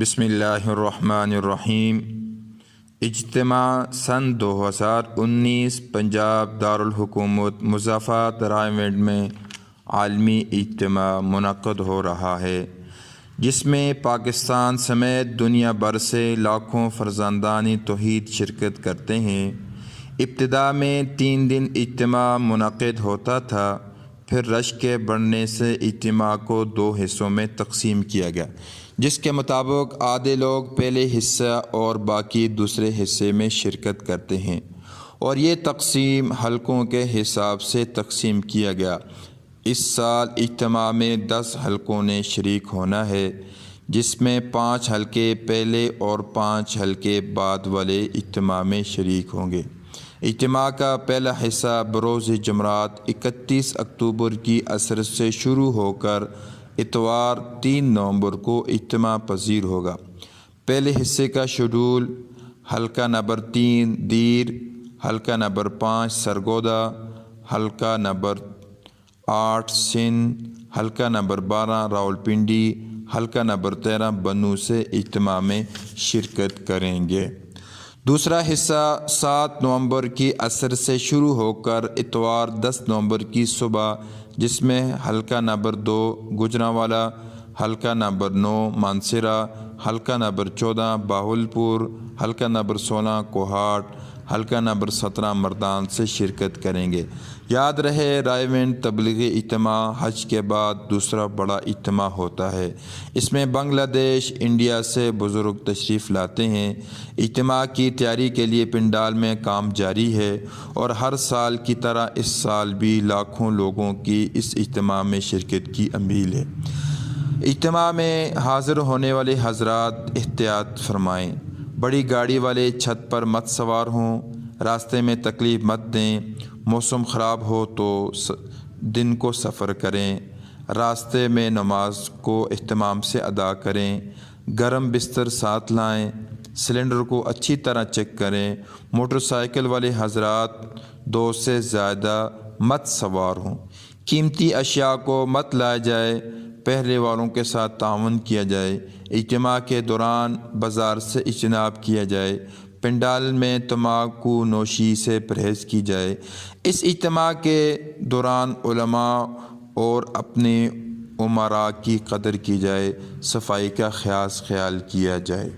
بسم اللہ الرحمن الرحیم۔ اجتماع سن 2019 پنجاب دارالحکومت مظفرآباد رائے منڈ میں عالمی اجتماع منعقد ہو رہا ہے، جس میں پاکستان سمیت دنیا بھر سے لاکھوں فرزندان توحید شرکت کرتے ہیں۔ ابتدا میں 3 دن اجتماع منعقد ہوتا تھا، پھر رش کے بڑھنے سے اجتماع کو 2 حصوں میں تقسیم کیا گیا، جس کے مطابق آدھے لوگ پہلے حصہ اور باقی دوسرے حصے میں شرکت کرتے ہیں، اور یہ تقسیم حلقوں کے حساب سے تقسیم کیا گیا۔ اس سال اجتماع میں 10 حلقوں نے شریک ہونا ہے، جس میں 5 حلقے پہلے اور 5 حلقے بعد والے اجتماع میں شریک ہوں گے۔ اجتماع کا پہلا حصہ بروز جمعرات 31 اکتوبر کی عصر سے شروع ہو کر اتوار 3 نومبر کو اجتماع پذیر ہوگا۔ پہلے حصے کا شیڈول: حلقہ نمبر 3 دیر، حلقہ نمبر 5 سرگودا، حلقہ نمبر 8 سندھ، حلقہ نمبر 12 راولپنڈی، حلقہ نمبر 13 بنوں سے اجتماع میں شرکت کریں گے۔ دوسرا حصہ 7 نومبر کی عصر سے شروع ہو کر اتوار 10 نومبر کی صبح، جس میں حلقہ نمبر 2 گوجرانوالا، حلقہ نمبر 9 مانسہرہ، حلقہ نمبر 14 بہاولپور، حلقہ نمبر 16 کوہاٹ، حلقہ نمبر 17 مردان سے شرکت کریں گے۔ یاد رہے، رائے منڈ تبلیغی اجتماع حج کے بعد دوسرا بڑا اجتماع ہوتا ہے۔ اس میں بنگلہ دیش، انڈیا سے بزرگ تشریف لاتے ہیں۔ اجتماع کی تیاری کے لیے پنڈال میں کام جاری ہے، اور ہر سال کی طرح اس سال بھی لاکھوں لوگوں کی اس اجتماع میں شرکت کی امید ہے۔ اجتماع میں حاضر ہونے والے حضرات احتیاط فرمائیں۔ بڑی گاڑی والے چھت پر مت سوار ہوں، راستے میں تکلیف مت دیں، موسم خراب ہو تو دن کو سفر کریں، راستے میں نماز کو اہتمام سے ادا کریں، گرم بستر ساتھ لائیں، سلنڈر کو اچھی طرح چیک کریں۔ موٹر سائیکل والے حضرات 2 سے زیادہ مت سوار ہوں، قیمتی اشیاء کو مت لایا جائے، پہلے والوں کے ساتھ تعاون کیا جائے، اجتماع کے دوران بازار سے اجتناب کیا جائے، پنڈال میں تمباکو نوشی سے پرہیز کی جائے۔ اس اجتماع کے دوران علماء اور اپنے امراء کی قدر کی جائے، صفائی کا خاص خیال کیا جائے۔